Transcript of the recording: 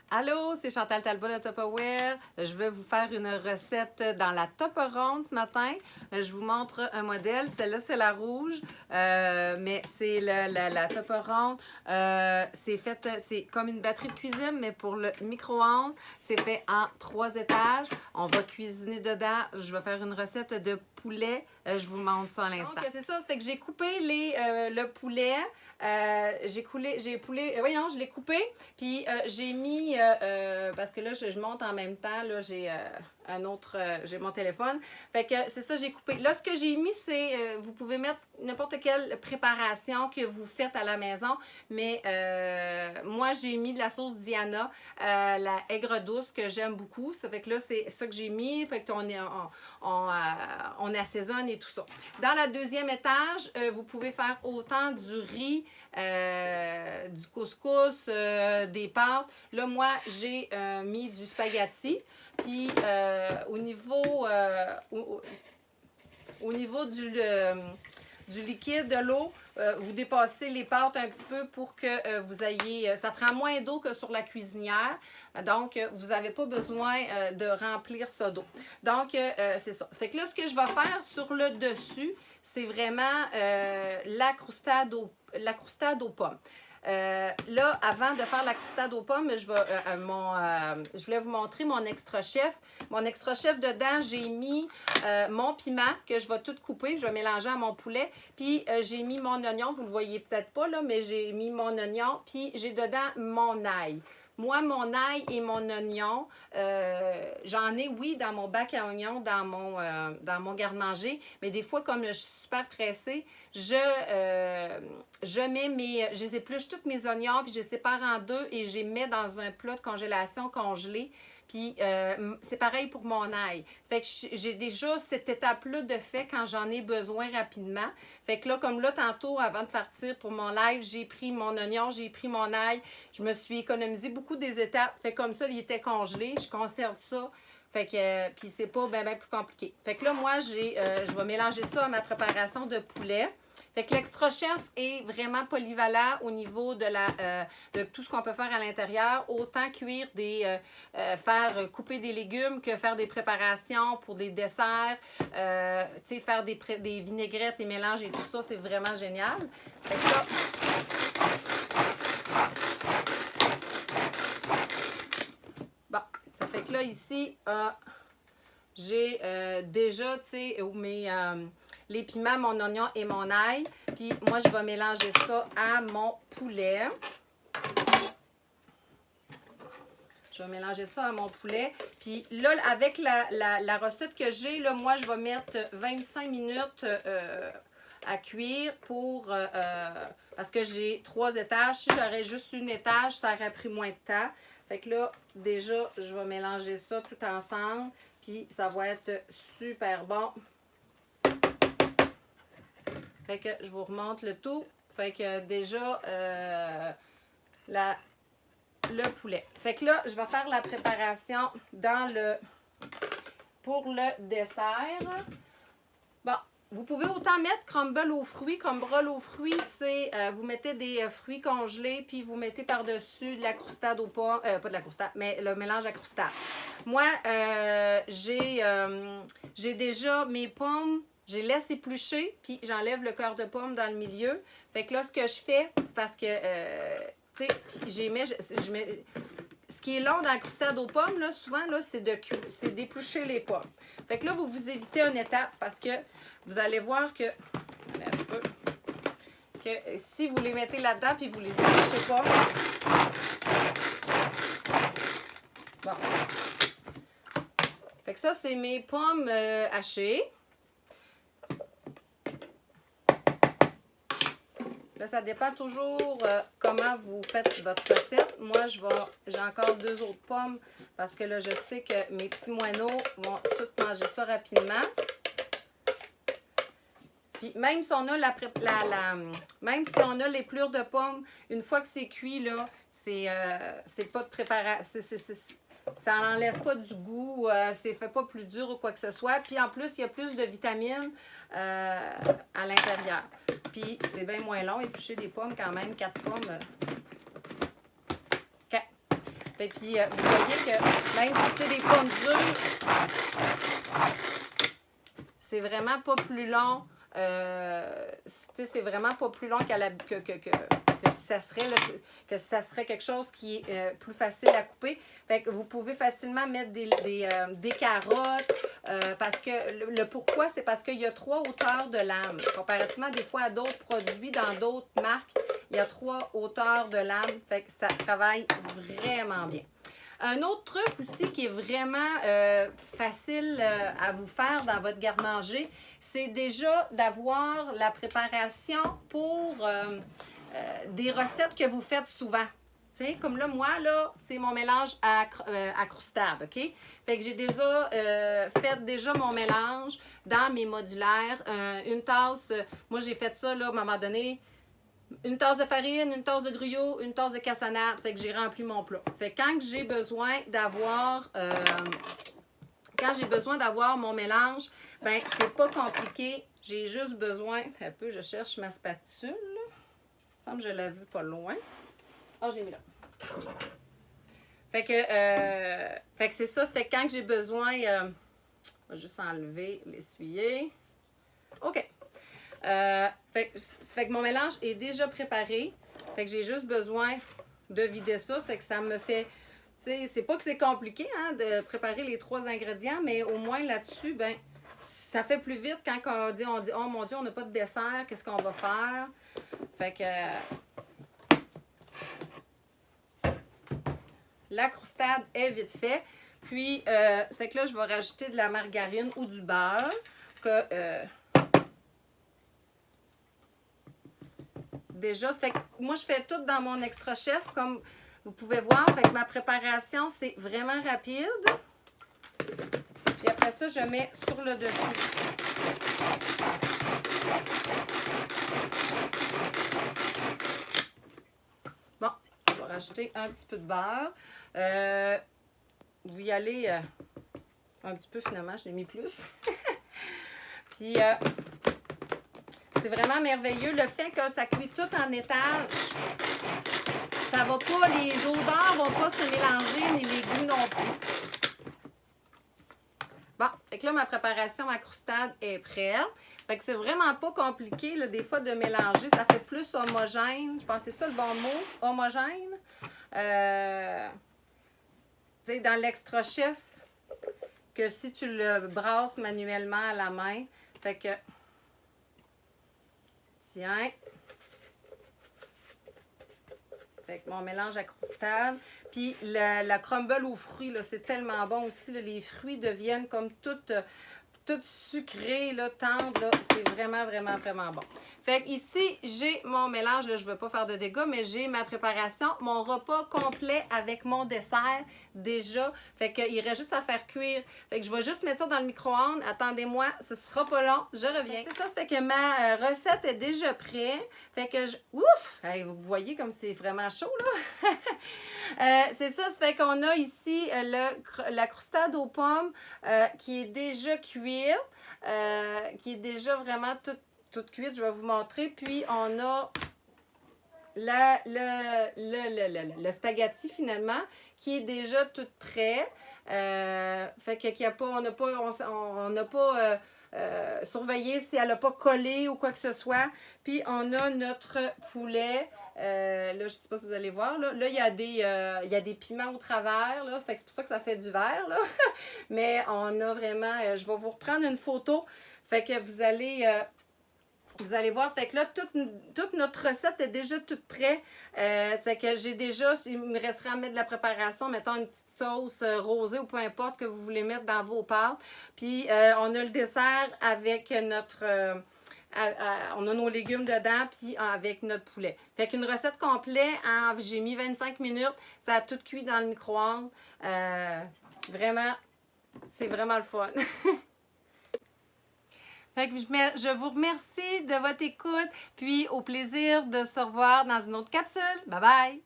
Allô, c'est Chantal Talbot de Tupperware. Je vais vous faire une recette dans la Tupper ronde ce matin. Je vous montre un modèle. Celle-là, c'est la rouge, mais c'est la Tupper ronde. C'est comme une batterie de cuisine, mais pour le micro-ondes. C'est fait en 3 étages. On va cuisiner dedans. Je vais faire une recette de poulet. Je vous montre ça à l'instant. Donc, c'est ça. Ça fait que j'ai coupé le poulet. Je l'ai coupé. Puis j'ai mis, parce que là, je monte en même temps. Là, j'ai j'ai mon téléphone. Fait que c'est ça, j'ai coupé. Là, ce que j'ai mis, c'est, vous pouvez mettre n'importe quelle préparation que vous faites à la maison. Mais moi, j'ai mis de la sauce Diana, la aigre douce que j'aime beaucoup. Ça fait que là, c'est ça que j'ai mis. Fait on assaisonne et tout ça. Dans la deuxième étage, vous pouvez faire autant du riz, du couscous, des pâtes. Là, moi, j'ai mis du spaghetti. Puis au niveau du liquide, de l'eau, vous dépassez les pâtes un petit peu pour que vous ayez... ça prend moins d'eau que sur la cuisinière. Donc, vous n'avez pas besoin de remplir ça d'eau. Donc, c'est ça. Fait que là, ce que je vais faire sur le dessus, c'est vraiment la croustade aux pommes. Là, avant de faire la croustade aux pommes, je voulais vous montrer mon extra chef. Mon extra chef, dedans, j'ai mis mon piment que je vais tout couper. Je vais mélanger à mon poulet. Puis, j'ai mis mon oignon. Vous ne le voyez peut-être pas, là, mais j'ai mis mon oignon. Puis, j'ai dedans mon ail. Moi, mon ail et mon oignon, j'en ai, oui, dans mon bac à oignons, dans mon garde-manger, mais des fois, comme je suis super pressée, je les épluche tous mes oignons, puis je les sépare en deux et je les mets dans un plat de congélation congelé. Puis c'est pareil pour mon ail. Fait que j'ai déjà cette étape-là de fait quand j'en ai besoin rapidement. Fait que là, comme là, tantôt, avant de partir pour mon live, j'ai pris mon oignon, j'ai pris mon ail. Je me suis économisé beaucoup des étapes. Fait que comme ça, il était congelé. Je conserve ça. Fait que, puis c'est pas bien plus compliqué. Fait que là, moi, je vais mélanger ça à ma préparation de poulet. Fait que l'extra chef est vraiment polyvalent au niveau de tout ce qu'on peut faire à l'intérieur. Autant cuire faire couper des légumes que faire des préparations pour des desserts. Faire des vinaigrettes, des mélanges et tout ça, c'est vraiment génial. Fait que là, bon, ça fait que là, ici, j'ai déjà, tu sais, les piments, mon oignon et mon ail. Puis moi, je vais mélanger ça à mon poulet. Je vais mélanger ça à mon poulet. Puis là, avec la recette que j'ai, là, moi, je vais mettre 25 minutes à cuire parce que j'ai 3 étages. Si j'aurais juste une étage, ça aurait pris moins de temps. Fait que là, déjà, je vais mélanger ça tout ensemble. Puis ça va être super bon. Fait que je vous remonte le tout. Fait que déjà, le poulet. Fait que là, je vais faire la préparation pour le dessert. Bon, vous pouvez autant mettre crumble aux fruits. Crumble aux fruits, c'est vous mettez des fruits congelés, puis vous mettez par-dessus de la croustade aux pommes. Pas de la croustade, mais le mélange à croustade. Moi, j'ai déjà mes pommes. Je les laisse éplucher, puis j'enlève le cœur de pomme dans le milieu. Fait que là, ce que je fais, c'est parce que, tu sais, je mets... Ce qui est long dans la croustade aux pommes, là, souvent, là, c'est d'éplucher les pommes. Fait que là, vous évitez une étape parce que vous allez voir que... Allez, un petit peu. Que si vous les mettez là-dedans, puis vous les épluchez pas... Bon. Fait que ça, c'est mes pommes hachées. Là, ça dépend toujours comment vous faites votre recette. Moi, j'ai encore 2 autres pommes parce que là, je sais que mes petits moineaux vont tous manger ça rapidement. Puis même si on a même si on a l'éplure de pommes, une fois que c'est cuit, là, c'est pas de préparation. Ça n'enlève pas du goût, c'est fait pas plus dur ou quoi que ce soit. Puis en plus, il y a plus de vitamines à l'intérieur. Puis c'est bien moins long, éplucher des pommes quand même, 4 pommes. OK. Et puis, vous voyez que même si c'est des pommes dures, c'est vraiment pas plus long. C'est vraiment pas plus long que ça serait quelque chose qui est plus facile à couper. Fait que vous pouvez facilement mettre des carottes parce que le pourquoi, c'est parce qu'il y a 3 hauteurs de lame. Comparativement des fois à d'autres produits dans d'autres marques, il y a 3 hauteurs de lame. Fait que ça travaille vraiment bien. Un autre truc aussi qui est vraiment facile à vous faire dans votre garde-manger, c'est déjà d'avoir la préparation pour des recettes que vous faites souvent. T'sais, comme là, moi, là, c'est mon mélange à croustade, OK? Fait que j'ai déjà fait mon mélange dans mes modulaires. Une tasse, moi, j'ai fait ça, là, à un moment donné, une tasse de farine, une tasse de gruyot, une tasse de cassonade. Fait que j'ai rempli mon plat. Fait que quand j'ai besoin d'avoir mon mélange, ben c'est pas compliqué. J'ai juste besoin, un peu, je cherche ma spatule. Il me semble que je l'ai vue pas loin. Ah, je l'ai mis là. Fait que c'est ça. Ça fait que quand j'ai besoin, je vais juste enlever l'essuyer. OK. Fait que mon mélange est déjà préparé. Fait que j'ai juste besoin de vider ça. C'est que ça me fait... Tu sais, c'est pas que c'est compliqué hein, de préparer les 3 ingrédients, mais au moins là-dessus, ben ça fait plus vite quand on dit oh mon Dieu, on n'a pas de dessert, qu'est-ce qu'on va faire? Fait que la croustade est vite fait. Puis, ça fait que là, je vais rajouter de la margarine ou du beurre que... déjà, ça fait que moi, je fais tout dans mon extra chef, comme vous pouvez voir. Fait que ma préparation, c'est vraiment rapide. Puis après ça, je mets sur le dessus. Bon, je vais rajouter un petit peu de beurre. Vous y allez un petit peu, finalement, je l'ai mis plus. Puis... c'est vraiment merveilleux. Le fait que ça cuit tout en étage, ça va pas, les odeurs vont pas se mélanger, ni les goûts non plus. Bon, fait que là, ma préparation à croustade est prête. Fait que c'est vraiment pas compliqué, là, des fois, de mélanger. Ça fait plus homogène. Je pense que c'est ça le bon mot, homogène. Tu sais, dans l'extra chef, que si tu le brasses manuellement à la main. Fait que... Tiens. Fait que mon mélange à croustade. Puis la crumble aux fruits, là, c'est tellement bon aussi. Là, les fruits deviennent comme toutes sucrées, là, tendres. Là. C'est vraiment, vraiment, vraiment bon. Fait que ici, j'ai mon mélange. Là, je ne veux pas faire de dégâts, mais j'ai ma préparation. Mon repas complet avec mon dessert déjà. Fait qu'il reste juste à faire cuire. Fait que je vais juste mettre ça dans le micro-ondes. Attendez-moi, ce sera pas long. Je reviens. C'est ça, ça fait que ma recette est déjà prête. Fait que ouf! Hey, vous voyez comme c'est vraiment chaud, là? C'est ça, ça fait qu'on a ici la croustade aux pommes qui est déjà cuite. Qui est déjà vraiment toute cuite, je vais vous montrer. Puis, on a le spaghetti, finalement, qui est déjà tout prêt. Fait qu'il y a pas, on n'a pas surveillé si elle n'a pas collé ou quoi que ce soit. Puis, on a notre poulet. Là, je ne sais pas si vous allez voir. Là, il y a des piments au travers. Là, fait que c'est pour ça que ça fait du vert. Là. Mais on a vraiment... je vais vous reprendre une photo. Fait que vous allez voir, c'est que là, toute notre recette est déjà toute prête. C'est que j'ai déjà, il me resterait à mettre de la préparation, mettons une petite sauce rosée ou peu importe que vous voulez mettre dans vos pâtes. Puis, on a le dessert avec notre... on a nos légumes dedans, puis avec notre poulet. Fait qu'une recette complète, j'ai mis 25 minutes. Ça a tout cuit dans le micro-ondes. Vraiment, c'est vraiment le fun. Fait que je vous remercie de votre écoute, puis au plaisir de se revoir dans une autre capsule. Bye bye!